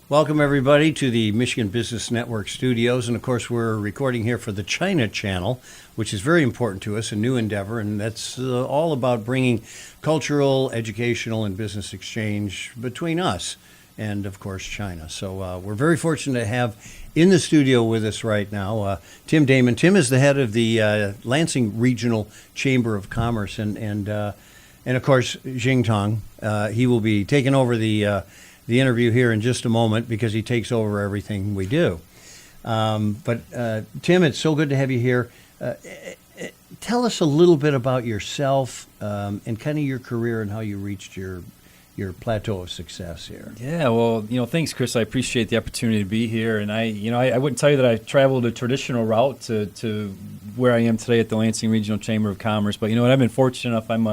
Welcome, everybody, to the Michigan Business Network studios. And, of course, we're recording here for the China Channel, which is very important to us, a new endeavor. And that's all about bringing cultural, educational, and business exchange between us and, of course, China. So we're very fortunate to have in the studio with us right now Tim Damon. Tim is the head of the Lansing Regional Chamber of Commerce. And of course, Tong. He will be taking over the interview here in just a moment because he takes over everything we do. But Tim, it's so good to have you here. Tell us a little bit about yourself and kind of your career and how you reached your plateau of success here. Yeah, well, thanks, Chris. I appreciate the opportunity to be here. And I wouldn't tell you that I traveled a traditional route to where I am today at the Lansing Regional Chamber of Commerce. But I've been fortunate enough. I'm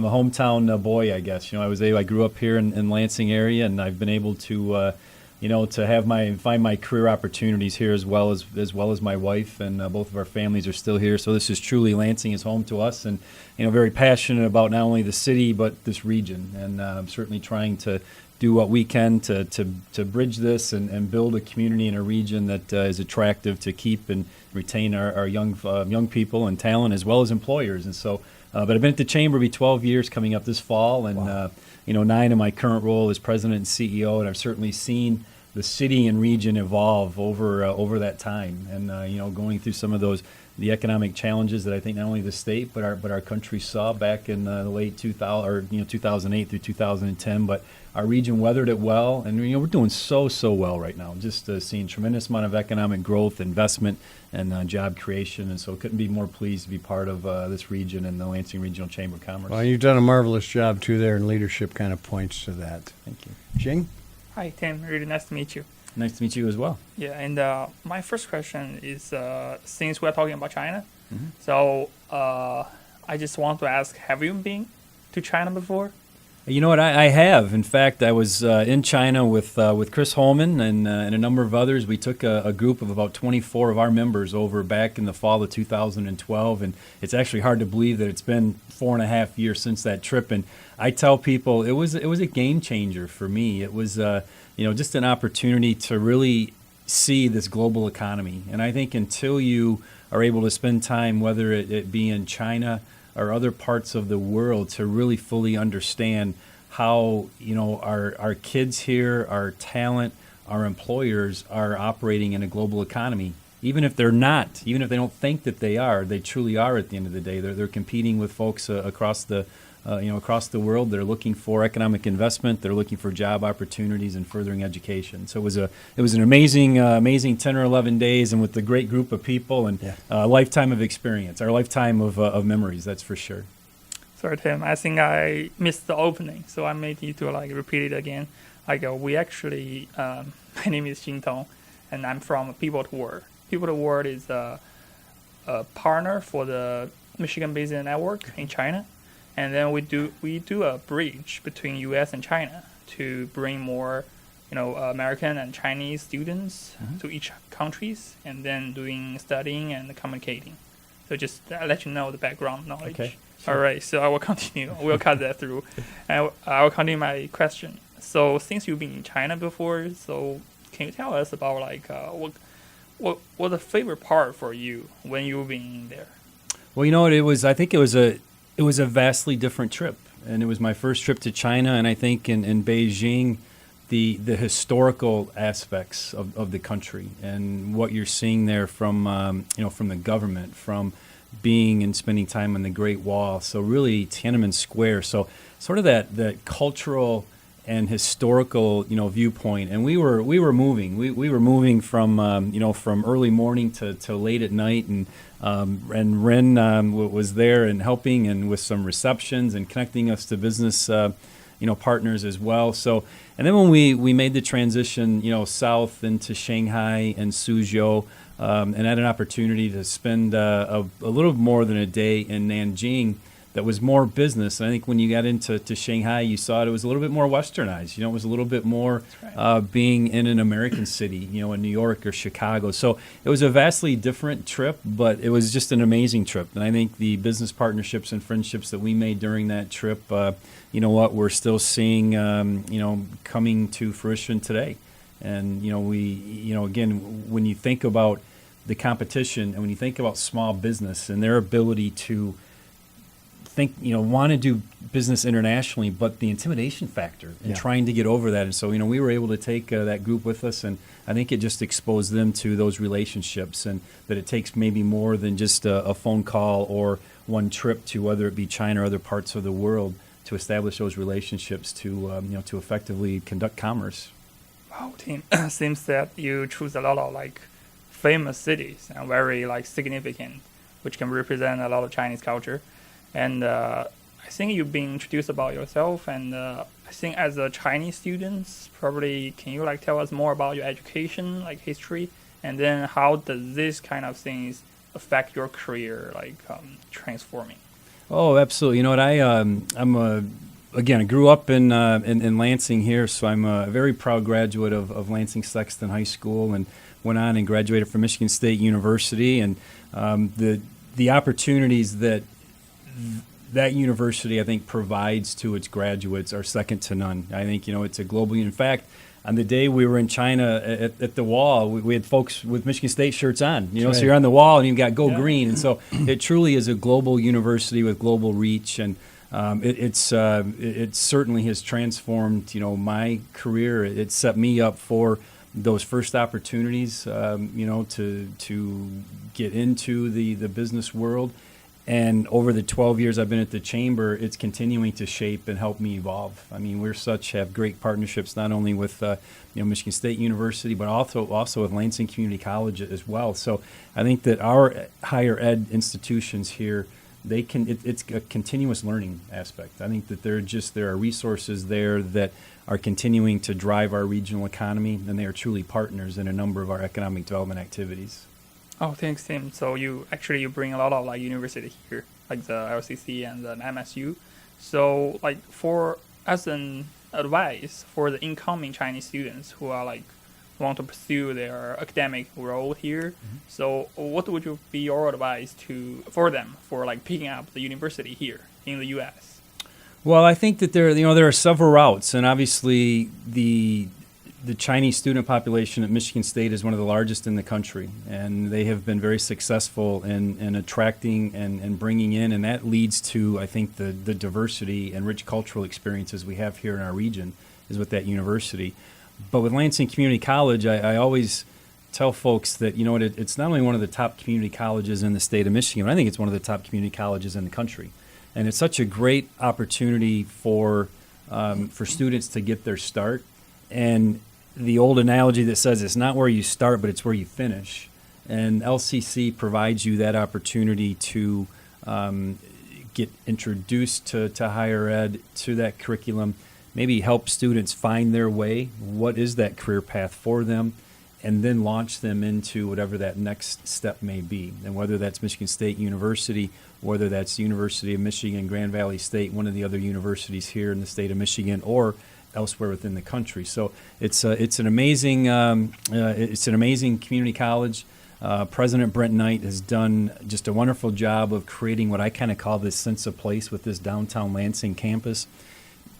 a hometown boy, I guess. I grew up here in Lansing area, and I've been able to, to have find my career opportunities here as well as my wife, and both of our families are still here. So this is truly Lansing is home to us, and very passionate about not only the city but this region, and I'm certainly trying to do what we can to bridge this and build a community in a region that is attractive to keep and retain our young people and talent as well as employers, and so. But I've been at the Chamber 12 years coming up this fall, and wow. 9 in my current role as president and CEO, and I've certainly seen the city and region evolve over that time, and going through some of the economic challenges that I think not only the state but our country saw back in the late 2008 through 2010, but our region weathered it well, and we're doing so well right now. Just seeing tremendous amount of economic growth, investment, and job creation, and so couldn't be more pleased to be part of this region and the Lansing Regional Chamber of Commerce. Well, you've done a marvelous job too there, and leadership kind of points to that. Thank you. Jing? Hi, Tim. Really nice to meet you. Nice to meet you as well. Yeah, and my first question is, since we're talking about China, Mm-hmm. so I just want to ask, have you been to China before? You know what? I have. In fact, I was in China with Chris Holman and a number of others. We took a group of about 24 of our members over back in the fall of 2012, and it's actually hard to believe that it's been 4.5 years since that trip. And I tell people it was a game changer for me. It was just an opportunity to really see this global economy. And I think until you are able to spend time, whether it be in China or other parts of the world, to really fully understand how our kids here, our talent, our employers are operating in a global economy. Even if they're not, even if they don't think that they are, they truly are at the end of the day. They're competing with folks across the world. They're looking for economic investment. They're looking for job opportunities and furthering education. So it was an amazing 10 or 11 days, and with a great group of people and a lifetime of experience, our lifetime of memories. That's for sure. Sorry, Tim. I think I missed the opening, so I may need to repeat it again. We actually, my name is Tong, and I'm from People to World. People to World is a partner for the Michigan Business Network in China. And then we do a bridge between U.S. and China to bring more, American and Chinese students to each countries, and then doing studying and communicating. So just let you know the background knowledge. Okay. Sure. All right. So I will continue. We'll cut that through, and I will continue my question. So since you've been in China before, so can you tell us about what the favorite part for you when you've been there? Well, I think it was a vastly different trip, and it was my first trip to China, and I think in Beijing, the historical aspects of the country and what you're seeing there from the government, from being and spending time on the Great Wall, so really Tiananmen Square, so sort of that cultural and historical viewpoint, and we were moving. We were moving from early morning to late at night, and Ren was there and helping and with some receptions and connecting us to business partners as well. So, and then when we made the transition south into Shanghai and Suzhou, and had an opportunity to spend a little more than a day in Nanjing. That was more business. And I think when you got into Shanghai, you saw it was a little bit more westernized. It was a little bit more being in an American city, in New York or Chicago. So it was a vastly different trip, but it was just an amazing trip. And I think the business partnerships and friendships that we made during that trip, we're still seeing, coming to fruition today. And again, when you think about the competition and when you think about small business and their ability to want to do business internationally, but the intimidation factor and trying to get over that. And so, we were able to take that group with us, and I think it just exposed them to those relationships, and that it takes maybe more than just a phone call or one trip to whether it be China or other parts of the world to establish those relationships to effectively conduct commerce. Wow, Tim, seems that you choose a lot of like famous cities and very like significant, which can represent a lot of Chinese culture. And I think you've been introduced about yourself, and I think as a Chinese student, probably can you like tell us more about your education, like history, and then how does this kind of things affect your career, like transforming? Oh, absolutely. You know what? I grew up in Lansing here, so I'm a very proud graduate of Lansing Sexton High School, and went on and graduated from Michigan State University. And the opportunities that university, I think, provides to its graduates are second to none. I think, it's a global. In fact, on the day we were in China at the wall, we had folks with Michigan State shirts on, so you're on the wall and you've got Go Green. And so it truly is a global university with global reach. And it certainly has transformed, my career. It set me up for those first opportunities, to get into the business world. And over the 12 years I've been at the Chamber, it's continuing to shape and help me evolve. I mean, have great partnerships not only with Michigan State University, but also with Lansing Community College as well. So I think that our higher ed institutions here, it's a continuous learning aspect. I think that there are resources there that are continuing to drive our regional economy, and they are truly partners in a number of our economic development activities. Oh, thanks, Tim. So you bring a lot of like university here, like the LCC and the MSU. So like as an advice for the incoming Chinese students who are like want to pursue their academic role here, so what would be your advice for them for like picking up the university here in the U.S.? Well, I think that there are several routes, and obviously the Chinese student population at Michigan State is one of the largest in the country, and they have been very successful in attracting and bringing in, and that leads to, I think, the diversity and rich cultural experiences we have here in our region is with that university. But with Lansing Community College, I always tell folks that, it's not only one of the top community colleges in the state of Michigan, but I think it's one of the top community colleges in the country. And it's such a great opportunity for students to get their start. And the old analogy that says it's not where you start, but it's where you finish. And LCC provides you that opportunity to get introduced to higher ed, to that curriculum, maybe help students find their way, what is that career path for them, and then launch them into whatever that next step may be. And whether that's Michigan State University, whether that's University of Michigan, Grand Valley State, one of the other universities here in the state of Michigan, or elsewhere within the country. So it's an amazing community college. President Brent Knight has done just a wonderful job of creating what I kind of call this sense of place with this downtown Lansing campus.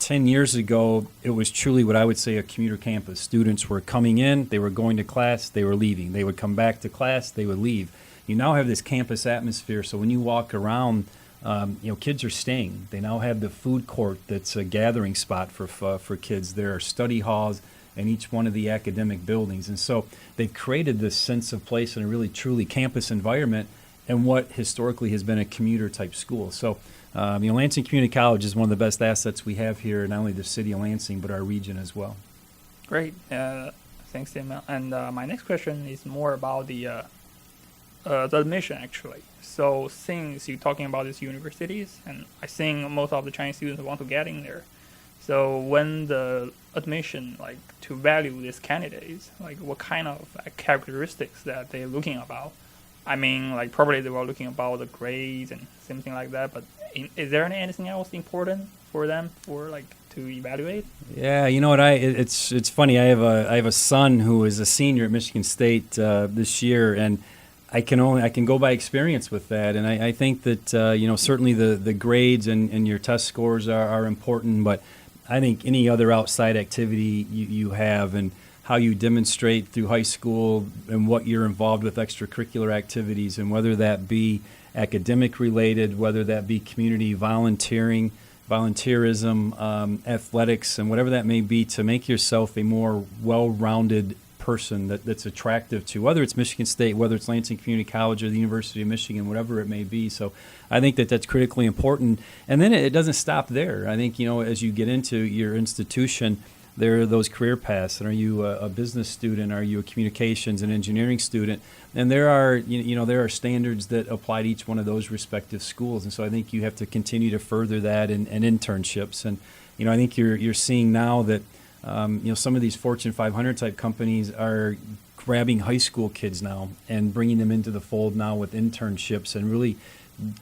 10 years ago, it was truly what I would say a commuter campus. Students were coming in, they were going to class, they were leaving. They would come back to class, they would leave. You now have this campus atmosphere, so when you walk around, kids are staying. They now have the food court that's a gathering spot for kids. There are study halls in each one of the academic buildings. And so they've created this sense of place in a really truly campus environment in what historically has been a commuter type school. So Lansing Community College is one of the best assets we have here, not only the city of Lansing, but our region as well. Great. Thanks, Damon. And my next question is more about the admission, actually. So since you're talking about these universities, and I think most of the Chinese students want to get in there, so when the admission, like to value these candidates, like what kind of characteristics that they're looking about? I mean, like probably they were looking about the grades and something like that, but is there anything else important for them to evaluate? Yeah, you know what? It's funny. I have a son who is a senior at Michigan State this year, and I can go by experience with that. And I think that certainly the grades and your test scores are important, but I think any other outside activity you have, and how you demonstrate through high school and what you're involved with extracurricular activities, and whether that be academic related, whether that be community volunteerism, athletics, and whatever that may be, to make yourself a more well-rounded person that's attractive to, whether it's Michigan State, whether it's Lansing Community College or the University of Michigan, whatever it may be. So I think that's critically important. And then it doesn't stop there. I think, as you get into your institution, there are those career paths. And are you a business student? Are you a communications and engineering student? And there are, there are standards that apply to each one of those respective schools. And so I think you have to continue to further that in internships. And, I think you're seeing now that, some of these Fortune 500 type companies are grabbing high school kids now and bringing them into the fold now with internships, and really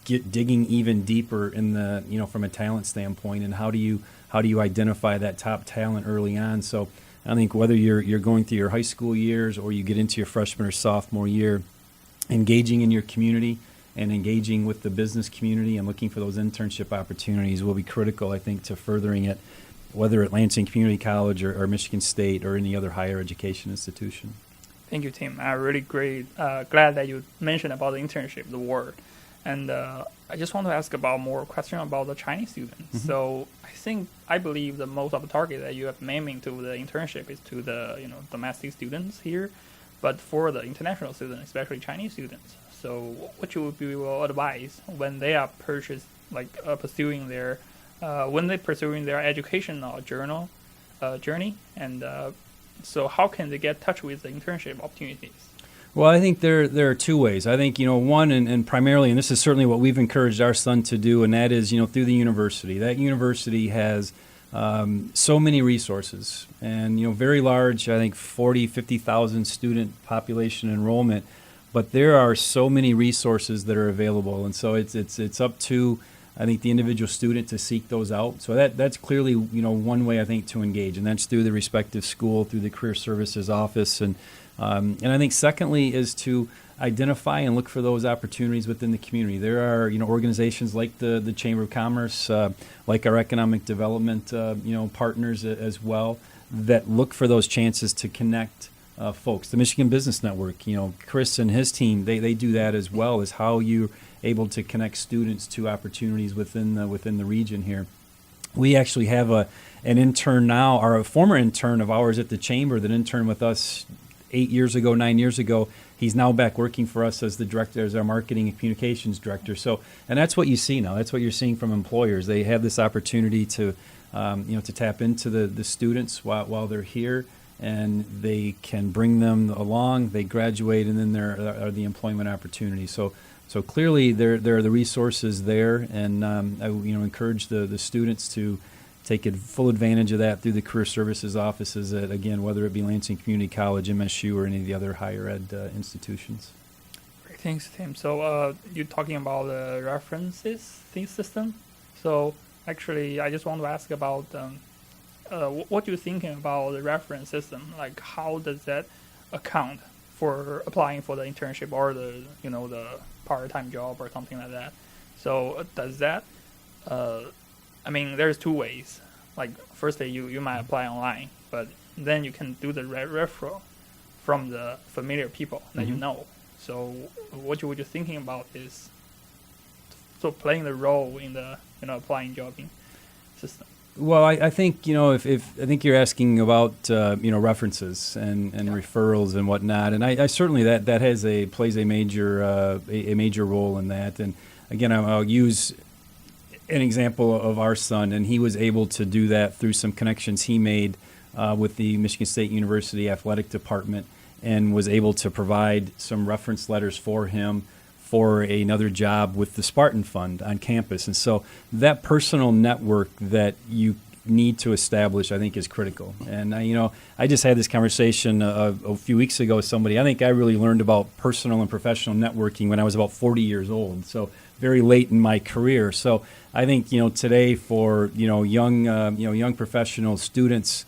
digging even deeper in the, from a talent standpoint, and how do you identify that top talent early on. So I think whether you're going through your high school years or you get into your freshman or sophomore year, engaging in your community and engaging with the business community and looking for those internship opportunities will be critical, I think, to furthering it, whether at Lansing Community College or Michigan State or any other higher education institution. Thank you, Tim. Really glad that you mentioned about the internship, the word. And I just want to ask about more question about the Chinese students. Mm-hmm. So I believe the most of the target that you have aiming to the internship is to the domestic students here, but for the international students, especially Chinese students. So what you would be your advice when they are pursuing their educational journey, and so how can they get in touch with the internship opportunities? Well, I think there are two ways. I think, one, and primarily, and this is certainly what we've encouraged our son to do, and that is, through the university. That university has so many resources, and, very large, I think 50,000 student population enrollment, but there are so many resources that are available, and so it's up to, I think, the individual student to seek those out. So that's clearly, one way, I think, to engage, and that's through the respective school, through the Career Services Office. And I think secondly is to identify and look for those opportunities within the community. There are, organizations like the Chamber of Commerce, like our economic development, partners as well, that look for those chances to connect folks. The Michigan Business Network, Chris and his team, they do that as well, as how you're able to connect students to opportunities within the region here. We actually have an intern now, or a former intern of ours at the Chamber that interned with us 9 years ago. He's now back working for us as the director, as our marketing and communications director. So, and that's what you see now. That's what you're seeing from employers. They have this opportunity to, to tap into the students while they're here, and they can bring them along. They graduate, and then there are the employment opportunities. So clearly, there are the resources there, and I encourage the students to take full advantage of that through the Career Services offices at, again, whether it be Lansing Community College, MSU, or any of the other higher ed institutions. Great, thanks, Tim. So you're talking about the references system. So actually, I just want to ask about what you're thinking about the reference system. Like, how does that account for applying for the internship or the part-time job or something like that? So does that there's two ways. Like, firstly, you might apply online, but then you can do the referral from the familiar people that you know. So what you were just thinking about is playing the role in the applying jobbing system. Well, I think if I think you're asking about references and referrals and whatnot, and I certainly that plays a major role in that. And again, I'll use an example of our son, and he was able to do that through some connections he made with the Michigan State University Athletic Department, and was able to provide some reference letters for him for another job with the Spartan Fund on campus. And so that personal network that you need to establish, I think, is critical. And I just had this conversation a few weeks ago with somebody. I think I really learned about personal and professional networking when I was about 40 years old, so very late in my career. So I think today for young professional students,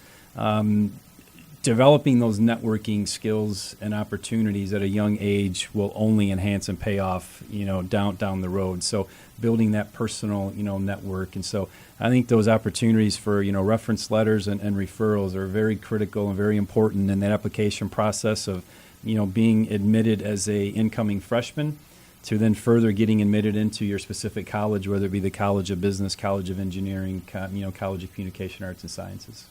developing those networking skills and opportunities at a young age will only enhance and pay off, down the road. So building that personal, network. And so I think those opportunities for, reference letters and referrals are very critical and very important in that application process of, being admitted as a incoming freshman to then further getting admitted into your specific college, whether it be the College of Business, College of Engineering, College of Communication Arts and Sciences.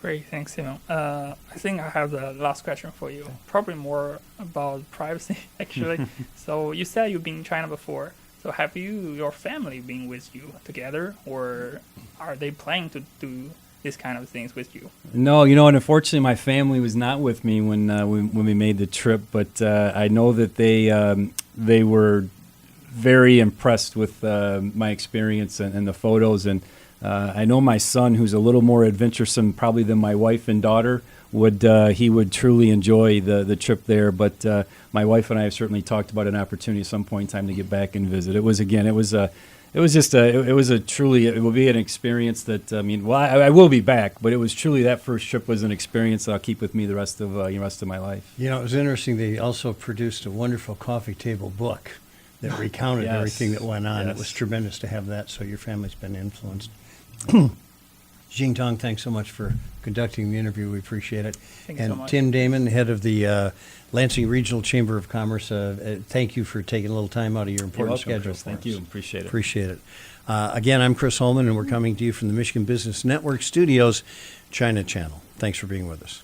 Great, thanks, Damon. I think I have the last question for you. Probably more about privacy, actually. So you said you've been in China before. So have your family been with you together, or are they planning to do these kind of things with you? No, and unfortunately, my family was not with me when we made the trip. But I know that they were very impressed with my experience and the photos. And I know my son, who's a little more adventuresome probably than my wife and daughter, would truly enjoy the trip there. But my wife and I have certainly talked about an opportunity at some point in time to get back and visit. It will be an experience that I will be back, but it was truly, that first trip was an experience that I'll keep with me the rest of my life. It was interesting. They also produced a wonderful coffee table book that recounted Yes. everything that went on. Yes. It was tremendous to have that. So your family's been influenced. Tong, thanks so much for conducting the interview. We appreciate it. Thank you And so much. Tim Damon, head of the Lansing Regional Chamber of Commerce, thank you for taking a little time out of your important You're welcome, schedule. Chris. for Thank us. you. Appreciate it. Appreciate it. Again, I'm Chris Holman, and we're coming to you from the Michigan Business Network Studios, China Channel. Thanks for being with us.